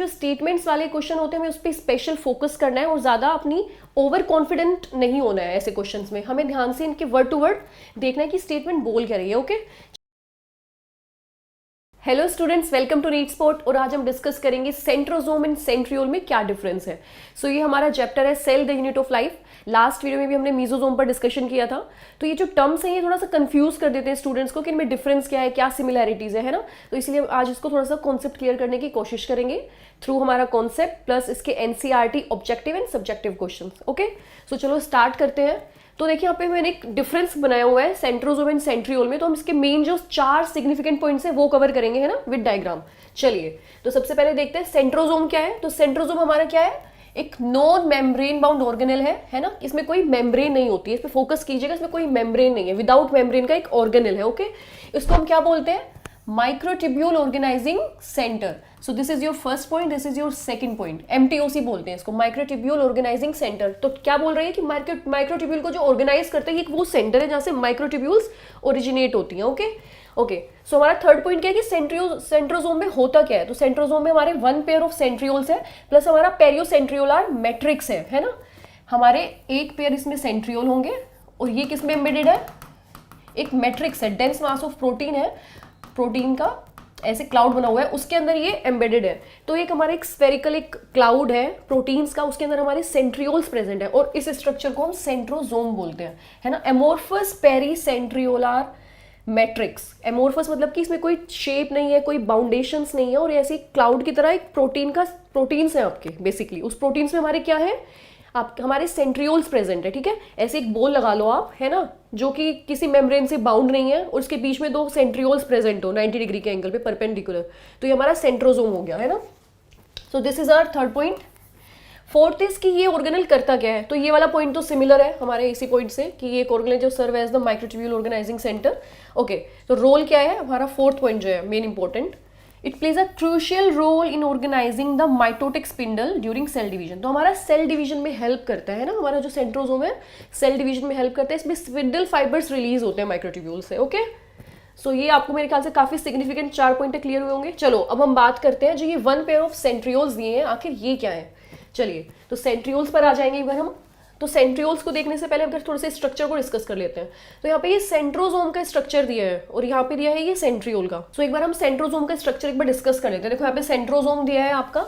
जो स्टेटमेंट्स वाले क्वेश्चन होते हैं हमें उस पर स्पेशल फोकस करना है और ज़्यादा अपनी ओवर कॉन्फिडेंट नहीं होना है ऐसे क्वेश्चंस में। हमें ध्यान से इनके वर्ड टू वर्ड देखना है कि स्टेटमेंट बोल क्या रही है। Okay, hello students, welcome to read spot. और आज हम डिस्कस करेंगे सेंट्रोजोम एंड सेंट्रियोल में क्या डिफरेंस है। सो ये हमारा चैप्टर है cell the unit of life. Last video में भी हमने मीजोजोम पर डिस्कशन किया था। तो ये जो टर्म्स हैं ये थोड़ा सा कंफ्यूज कर देते हैं स्टूडेंट्स को कि इनमें डिफरेंस क्या है, क्या सिमिलैरिटीज है ना। तो इसलिए आज इसको थोड़ा सा कॉन्सेप्ट क्लियर करने की कोशिश करेंगे थ्रू हमारा कॉन्सेप्ट प्लस इसके NCERT objective and subjective question. Okay, so चलो स्टार्ट करते हैं। तो देखिए यहाँ पे मैंने एक डिफरेंस बनाया हुआ है सेंट्रोजोम एंड सेंट्रियोल में। तो हम इसके मेन जो 4 सिग्निफिकेंट पॉइंट्स हैं वो कवर करेंगे, है ना, विद डायग्राम। चलिए तो सबसे पहले देखते हैं सेंट्रोजोम क्या है। तो सेंट्रोजोम हमारा क्या है, एक नॉन मेम्ब्रेन बाउंड ऑर्गेनेल है ना। इसमें कोई मेम्ब्रेन नहीं होती है, इस पे फोकस कीजिएगा, इसमें कोई मेम्ब्रेन नहीं है, विदाउट मेम्ब्रेन का एक ऑर्गेनेल है। ओके, इसको हम क्या बोलते हैं, microtubule organising centre. So this is your first point, this is your second point. MTOC बोलते हैं इसको, माइक्रोट्यूब्यूल ऑर्गेनाइजिंग सेंटर। तो क्या बोल रही है कि माइक्रोट्यूब्यूल को जो ऑर्गेनाइज करते हैं एक वो सेंटर है जहां से माइक्रोट्यूब्यूल्स ओरिजिनेट होती हैं। ओके ओके, सो हमारा थर्ड पॉइंट क्या है कि सेंट्रोजोम में होता क्या है। तो सेंट्रोजोम में हमारे 1 पेयर ऑफ सेंट्रियोल्स है प्लस हमारा पेरियोसेंट्रियोलर मैट्रिक्स है ना। हमारे एक पेयर इसमें सेंट्रियोल होंगे और ये किसमें एम्बेडेड है, एक मैट्रिक्स है, डेंस मास ऑफ प्रोटीन है, प्रोटीन का ऐसे क्लाउड बना हुआ है, उसके अंदर ये एम्बेडेड है। तो एक हमारा एक स्फेरिकल एक क्लाउड है प्रोटीन्स का, उसके अंदर हमारे सेंट्रियोल्स प्रेजेंट है और इस स्ट्रक्चर को हम सेंट्रोजोम बोलते हैं, है ना। Amorphous pericentriolar matrix. एमोर्फस मतलब कि इसमें कोई शेप नहीं है, कोई बाउंडेशंस नहीं है और ऐसी क्लाउड की तरह एक प्रोटीन्स है आपके। बेसिकली उस प्रोटीन्स में हमारे क्या है, आप हमारे सेंट्रियोल्स प्रेजेंट है, ठीक है। ऐसे एक बॉल लगा लो आप, है ना, जो कि किसी मेम्ब्रेन से बाउंड नहीं है और उसके बीच में 2 सेंट्रियोल्स प्रेजेंट हो 90 डिग्री के एंगल पे परपेंडिकुलर। तो ये हमारा सेंट्रोजोम हो गया, है ना। So this is our third point. Fourth is कि ये ऑर्गेनल करता क्या है। तो ये वाला पॉइंट तो सिमिलर है हमारे इसी पॉइंट से कि ये एक ऑर्गेनल जो serve as the microtubule organising centre. Okay, तो रोल क्या है हमारा, फोर्थ पॉइंट जो है main important, it plays a crucial role in organizing the mitotic spindle during cell division. तो हमारा सेल डिवीजन में हेल्प करता है ना, हमारा जो सेंट्रोजोम है सेल डिवीजन में हेल्प करता है। इसमें स्पिंडल फाइबर्स रिलीज होते हैं माइक्रोट्यूब्यूल से। ओके, सो ये आपको मेरे ख्याल से काफी सिग्निफिकेंट 4 पॉइंट क्लियर हुए होंगे। चलो अब हम बात करते हैं जो ये 1 पेयर ऑफ सेंट्रियोल्स दिए हैं, आखिर ये क्या है। चलिए तो सेंट्रियोल्स पर आ जाएंगे एक बार हम। तो सेंट्रियोल्स को देखने से पहले अगर थोड़े से स्ट्रक्चर को डिस्कस कर लेते हैं। तो यहाँ पे ये सेंट्रोजोम का स्ट्रक्चर दिया है और यहाँ पे दिया है ये सेंट्रियोल का। सो एक बार हम सेंट्रोजोम का स्ट्रक्चर एक बार डिस्कस कर लेते हैं। देखो यहाँ पे सेंट्रोजोम दिया है आपका,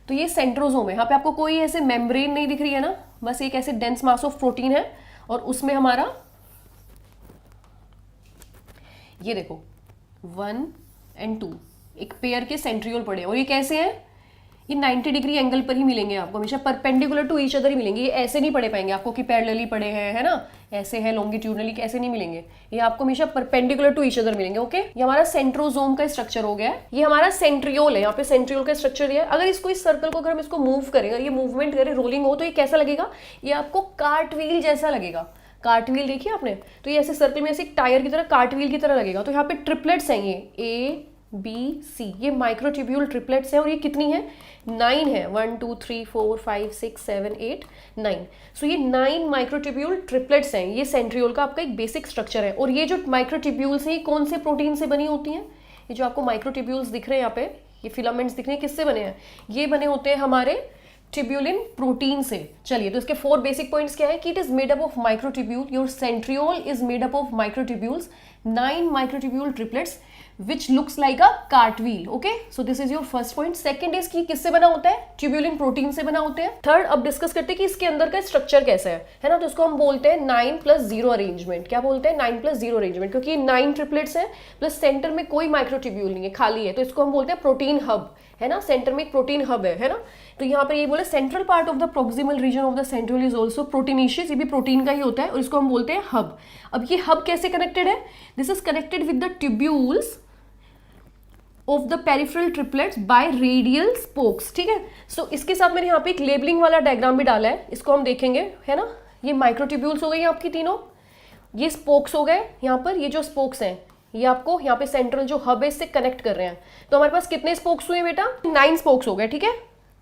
तो ये सेंट्रोजोम है। यहाँ पे आपको कोई ऐसे मेम्ब्रेन नहीं दिख रही है ना, बस एक ऐसे डेंस मास ऑफ प्रोटीन है और उसमें हमारा ये देखो 1 और 2 एक पेयर के सेंट्रियोल पड़े और ये कैसे हैं, ये 90 डिग्री एंगल पर ही मिलेंगे आपको, हमेशा परपेंडिकुलर टू ईच अदर ही मिलेंगे। ये ऐसे नहीं पड़े पाएंगे आपको कि पैरेलली पड़े हैं, है ना, ऐसे है लॉन्गिट्यूडनली, ऐसे नहीं मिलेंगे। ये आपको हमेशा परपेंडिकुलर टू ईच अदर मिलेंगे। ओके, ये हमारा सेंट्रोजोम का स्ट्रक्चर हो गया है। ये हमारा सेंट्रियोल है, यहाँ पे सेंट्रियोल का स्ट्रक्चर दिया है। अगर इसको इस सर्कल को अगर हम इसको मूव करेंगे, ये मूवमेंट करें, रोलिंग हो, तो ये कैसा लगेगा, ये आपको कार्टव्हील जैसा लगेगा। कार्टव्हील देखिए आपने, तो ये ऐसे सर्कल में ऐसे एक टायर की तरह कार्टव्हील की तरह लगेगा। तो यहाँ पे ट्रिपलेट्स हैं, ये A B C, ये माइक्रोट्यूब्यूल ट्रिपलेट्स हैं और ये कितनी है, 9 है। 1 2 3 4 5 6 7 8 9। सो ये 9 माइक्रोट्यूब्यूल ट्रिपलेट्स हैं। ये सेंट्रियोल का आपका एक बेसिक स्ट्रक्चर है। और ये जो माइक्रोट्यूब्यूल्स हैं ये कौन से प्रोटीन से बनी होती हैं, ये जो आपको माइक्रोट्यूब्यूल्स दिख रहे हैं यहाँ पे, ये फिलामेंट्स दिख रहे हैं, किससे बने हैं, ये बने होते हैं हमारे ट्यूब्यूलिन प्रोटीन से। चलिए तो इसके 4 बेसिक पॉइंट्स क्या है कि it is made up of microtubule, your centriole is made up of microtubules, 9 microtubule triplets which looks like a cartwheel. Okay, so this is your first point. Second is कि किससे बना होता है, tubulin protein से बना होते हैं। Third अब डिस्कस करते हैं कि इसके अंदर का स्ट्रक्चर कैसा है ना। तो इसको हम बोलते हैं 9+0 अरेंजमेंट। क्या बोलते हैं, 9+0 अरेंजमेंट, क्योंकि 9 ट्रिपलेट्स हैं प्लस सेंटर में कोई माइक्रोट्यूब्यूल नहीं है, खाली है। तो इसको हम बोलते हैं प्रोटीन हब, है ना, सेंटर में एक प्रोटीन हब है ना। तो यहाँ पर ये बोले central part of the proximal region of the centriole is also proteinaceous, ये भी प्रोटीन का ही होता है और इसको हम बोलते हैं हब। अब ये हब कैसे कनेक्टेड है, this is connected with the tubules of the peripheral triplets bye radial spokes. ठीक है, सो इसके साथ मैंने यहाँ पे एक लेबलिंग वाला डायग्राम भी डाला है, इसको हम देखेंगे, है ना। ये माइक्रोट्यूब्यूल्स हो गई आपकी तीनों, ये स्पोक्स हो गए यहाँ पर, ये जो स्पोक्स हैं ये आपको यहाँ पे सेंट्रल जो हब है इससे कनेक्ट कर रहे हैं। तो हमारे पास कितने स्पोक्स हुए बेटा, 9 स्पोक्स हो गए, ठीक है,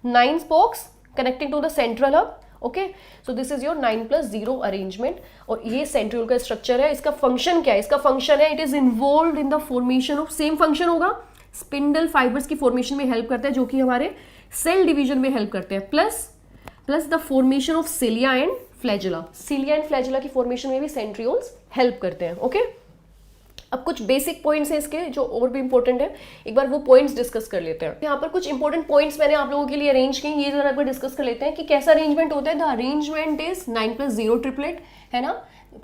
9 spokes connecting to the central hub. Okay, so this is your 9+0 arrangement. और ये सेंट्रियोल का स्ट्रक्चर है। इसका फंक्शन क्या है, इसका फंक्शन है it is involve in the formation of, same function होगा, स्पिंडल फाइबर्स की फॉर्मेशन में हेल्प करता है, जो कि हमारे सेल डिवीजन में हेल्प करते हैं, plus the formation of cilia and flagella, cilia and flagella की फॉर्मेशन में भी सेंट्रियोल्स हेल्प करते हैं। ओके, अब कुछ बेसिक पॉइंट्स हैं इसके जो और भी इंपॉर्टेंट है, एक बार वो पॉइंट्स डिस्कस कर लेते हैं। यहाँ पर कुछ इंपॉर्टेंट पॉइंट्स मैंने आप लोगों के लिए अरेंज किए, ये जरा एक बार डिस्कस कर लेते हैं कि कैसा अरेंजमेंट होता है। द अरेंजमेंट इज 9+0 ट्रिपलेट, है ना,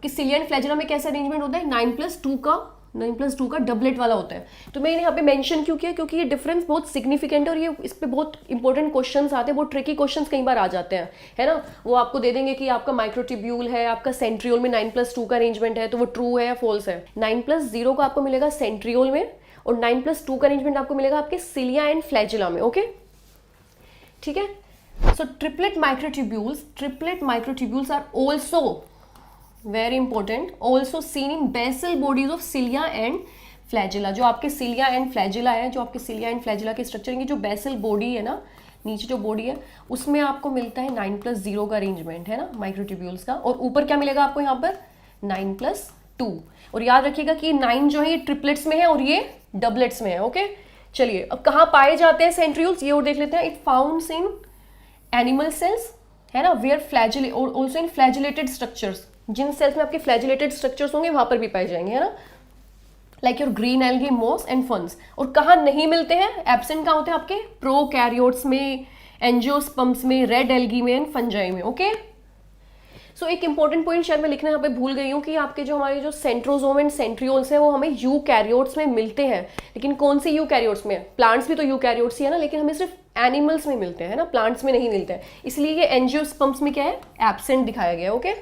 कि सिलिया एंड फ्लैजिला में कैसा अरेंजमेंट होता है, 9+2 का डबलेट वाला होता है। तो मैंने यहाँ पे मेंशन क्यों किया, क्योंकि ये डिफरेंस बहुत सिग्निफिकेंट है और ये इस पे बहुत इंपॉर्टेंट क्वेश्चंस आते हैं, बहुत ट्रिकी क्वेश्चंस कई बार आ जाते हैं, है ना। वो आपको दे देंगे कि आपका माइक्रोट्यूब्यूल है, आपका सेंट्रियोल में 9+2 का अरेंजमेंट है, तो वो ट्रू है या फॉल्स है। 9+0 का आपको मिलेगा सेंट्रियोल में और 9+2 का अरेंजमेंट आपको मिलेगा आपके सिलिया एंड फ्लैजिला में। ओके, ठीक है। So triplet microtubules are also very important, also seen in basal bodies of cilia and flagella. जो आपके सिलिया एंड फ्लैजिला है, जो आपके सिलिया एंड फ्लैजिला के स्ट्रक्चर की जो बेसल बॉडी है ना, नीचे जो बॉडी है, उसमें आपको मिलता है 9+0 का अरेंजमेंट, है ना, माइक्रोट्यूब्यूल्स का। और ऊपर क्या मिलेगा आपको यहाँ पर 9+2। और याद रखिएगा कि 9 जो है ये ट्रिपलेट्स में है और ये डबलेट्स में है। ओके, चलिए अब कहाँ पाए जाते हैं सेंट्रियोल्स, ये और देख लेते हैं। It founds in animal cells, है ना, where flagella also in flagellated structures, जिन सेल्स में आपके फ्लैजिलेटेड स्ट्रक्चर्स होंगे वहां पर भी पाए जाएंगे, है ना, like your green algae, moss and ferns. और कहाँ नहीं मिलते हैं, एब्सेंट कहाँ होते हैं आपके प्रोकैरियोट्स में, एंजियोस्पर्म्स में, रेड एल्गी में एंड फंजाई में। ओके, सो एक इंपॉर्टेंट पॉइंट शायद मैं लिखना यहाँ पे भूल गई हूँ कि आपके जो हमारे जो सेंट्रोजोम एंड सेंट्रियोल्स हैं वो हमें यूकैरियोट्स में मिलते हैं। लेकिन कौन से यूकैरियोट्स में, प्लांट्स भी तो यूकैरियोट्स ही है ना, लेकिन हमें सिर्फ एनिमल्स में मिलते हैं ना, प्लांट्स में नहीं मिलते हैं, इसलिए ये एंजियोस्पर्म्स में क्या है, एब्सेंट दिखाया गया है। ओके,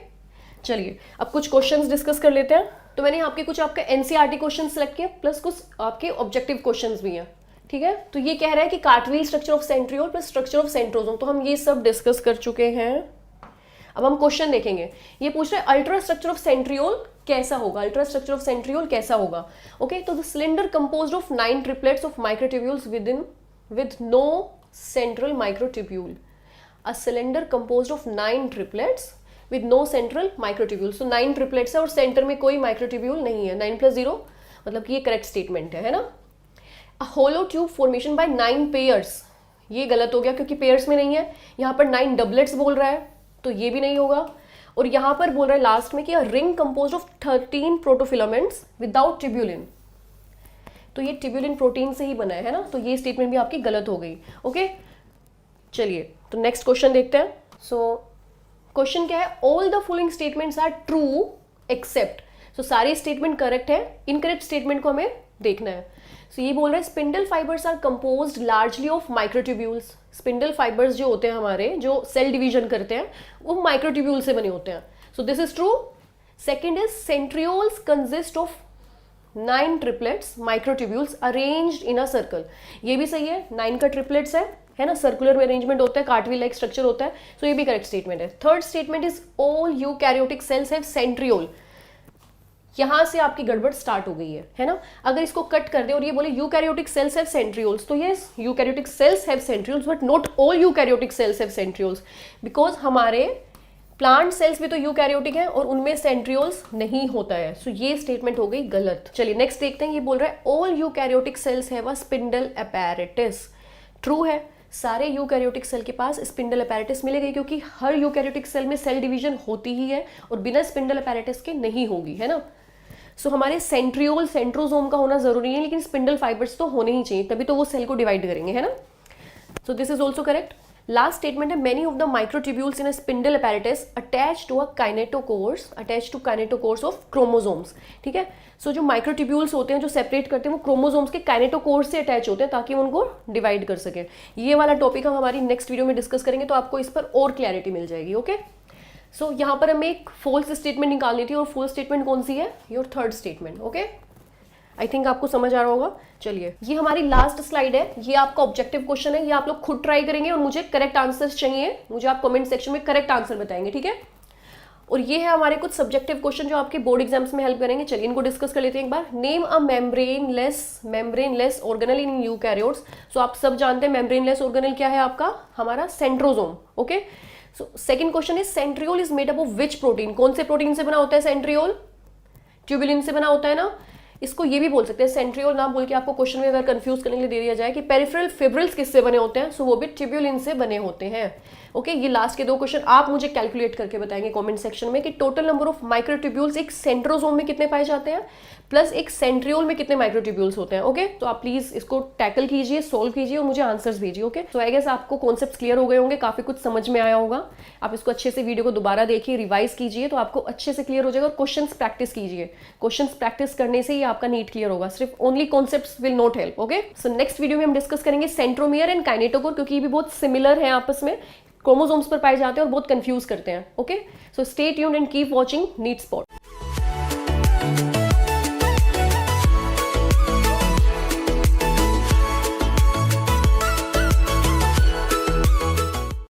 चलिए अब कुछ क्वेश्चंस डिस्कस कर लेते हैं। तो मैंने आपके कुछ आपका एनसीईआरटी क्वेश्चन सेलेक्ट किए, प्लस कुछ आपके ऑब्जेक्टिव क्वेश्चंस भी हैं, ठीक है। तो ये कह रहा है कि cartwheel structure of centriole plus structure of centrosome, तो हम ये सब डिस्कस कर चुके हैं। अब हम क्वेश्चन देखेंगे। ये पूछ रहे हैं अल्ट्रा स्ट्रक्चर ऑफ सेंट्रियोल कैसा होगा, अल्ट्रा स्ट्रक्चर ऑफ सेंट्रियोल कैसा होगा। ओके, तो the cylinder composed of 9 triplets of microtubules with no central microtubule, a cylinder composed of 9 triplets with no central microtubule. So 9 triplets है और centre में कोई microtubule नहीं है। 9+0 मतलब कि ये करेक्ट स्टेटमेंट है ना। अ होलो ट्यूब फॉर्मेशन बाय 9 पेयर्स, ये गलत हो गया क्योंकि पेयर्स में नहीं है, यहाँ पर 9 डबलेट्स बोल रहा है तो ये भी नहीं होगा। और यहाँ पर बोल रहा है लास्ट में कि a ring composed of 13 protofilaments without tubulin, तो ये ट्यूब्यूलिन प्रोटीन से ही बना है ना, तो ये स्टेटमेंट भी आपकी गलत हो गई। ओके, चलिए तो नेक्स्ट क्वेश्चन देखते हैं। सो क्वेश्चन क्या है, all the following statements are true except, so सारी स्टेटमेंट करेक्ट है, इनकरेक्ट स्टेटमेंट को हमें देखना है। सो ये बोल रहा है spindle fibres are composed largely of microtubules, spindle fibres जो होते हैं हमारे जो सेल डिवीजन करते हैं वो माइक्रोट्यूब्यूल से बने होते हैं, सो this is true. Second is centrioles consist of 9 triplets microtubules arranged in a circle, ये भी सही है, 9 का ट्रिपलेट्स है ना, सर्कुलर में अरेंजमेंट होता है, कार्टविल लाइक स्ट्रक्चर होता है, सो ये भी करेक्ट स्टेटमेंट है। Third statement is all eukaryotic cells have centriole, यहां से आपकी गड़बड़ स्टार्ट हो गई है ना। अगर इसको कट कर दे और ये बोले यूकैरियोटिक सेल्स हैव सेंट्रियोल्स, तो yes eukaryotic cells have centrioles but not all eukaryotic cells have centrioles, because हमारे प्लांट सेल्स भी तो यूकैरियोटिक हैं और उनमें सेंट्रियोल्स नहीं होता है, सो ये स्टेटमेंट हो गई गलत। चलिए नेक्स्ट देखते हैं। ये बोल रहा है all eukaryotic cells have a spindle apparatus, true है, सारे यूकैरियोटिक सेल के पास स्पिंडल अपैरेटस मिलेगी क्योंकि हर यूकैरियोटिक सेल में सेल डिवीजन होती ही है और बिना स्पिंडल अपैरेटस के नहीं होगी, है ना। सो हमारे सेंट्रियोल सेंट्रोजोम का होना जरूरी है, लेकिन स्पिंडल फाइबर्स तो होने ही चाहिए, तभी तो वो सेल को डिवाइड करेंगे, है ना। So this is also correct. Last statement है many of the microtubules in a spindle apparatus attach to kinetochores of chromosomes, ठीक है। सो जो माइक्रोट्यूब्यूल्स होते हैं जो सेपरेट करते हैं वो क्रोमोसोम्स के काइनेटोकोर्स से अटैच होते हैं ताकि वो उनको डिवाइड कर सके। ये वाला टॉपिक हम हमारी नेक्स्ट वीडियो में डिस्कस करेंगे, तो आपको इस पर और क्लैरिटी मिल जाएगी। ओके, सो यहाँ पर हमें एक फॉल्स स्टेटमेंट निकालनी थी और फॉल्स स्टेटमेंट कौन सी है, your third statement. Okay, I think आपको समझ आ रहा होगा। चलिए ये हमारी लास्ट स्लाइड है, ये आपका ऑब्जेक्टिव क्वेश्चन है, ये आप लोग खुद ट्राई करेंगे और मुझे करेक्ट आंसर्स चाहिए, मुझे आप कमेंट सेक्शन में करेक्ट आंसर बताएंगे, ठीक है। और ये है हमारे कुछ सब्जेक्टिव क्वेश्चन जो आपके बोर्ड एग्जाम्स में हेल्प करेंगे। चलिए इनको डिस्कस कर लेते हैं एक बार। Name a membraneless organelle in eukaryotes, so आप सब जानते हैं मेम्ब्रेनलेस ऑर्गेनल क्या है आपका, हमारा centrosome. Okay, so second question is centriole is made up of which protein, कौन से प्रोटीन से बना होता है सेंट्रियोल, ट्यूबुलिन से बना होता है ना। इसको ये भी बोल सकते हैं, सेंट्रियोल नाम बोल के आपको क्वेश्चन में अगर कंफ्यूज करने के लिए दे दिया जाए कि पेरिफेरल फिब्रिल्स किससे बने होते हैं, सो वो भी ट्यूब्यूलिन से बने होते हैं। ओके, ये लास्ट के 2 क्वेश्चन आप मुझे कैलकुलेट करके बताएंगे कमेंट सेक्शन में कि टोटल नंबर ऑफ माइक्रोट्यूब्यूल्स एक सेंट्रोसोम में कितने पाए जाते हैं प्लस एक सेंट्रियोल में कितने माइक्रोट्यूब्यूल्स होते हैं। ओके, तो आप प्लीज इसको टैकल कीजिए, सोल्व कीजिए और मुझे आंसर्स भेजिए। ओके, तो आई गेस आपको कॉन्सेप्ट्स क्लियर हो गए होंगे, काफी कुछ समझ में आया होगा। आप इसको अच्छे से वीडियो को दोबारा देखिए, रिवाइज कीजिए तो आपको अच्छे से क्लियर हो जाएगा। और क्वेश्चंस प्रैक्टिस कीजिए, क्वेश्चंस प्रैक्टिस करने से ही आपका नीट क्लियर होगा, सिर्फ only concepts will not help. Okay, so next video में हम डिस्कस करेंगे सेंट्रोमियर एंड काइनेटोकोर, क्योंकि ये भी बहुत सिमिलर है आपस में, क्रोमोसोम्स पर पाए जाते हैं और बहुत कंफ्यूज करते हैं। Okay, so stay tuned and keep watching NEET spot.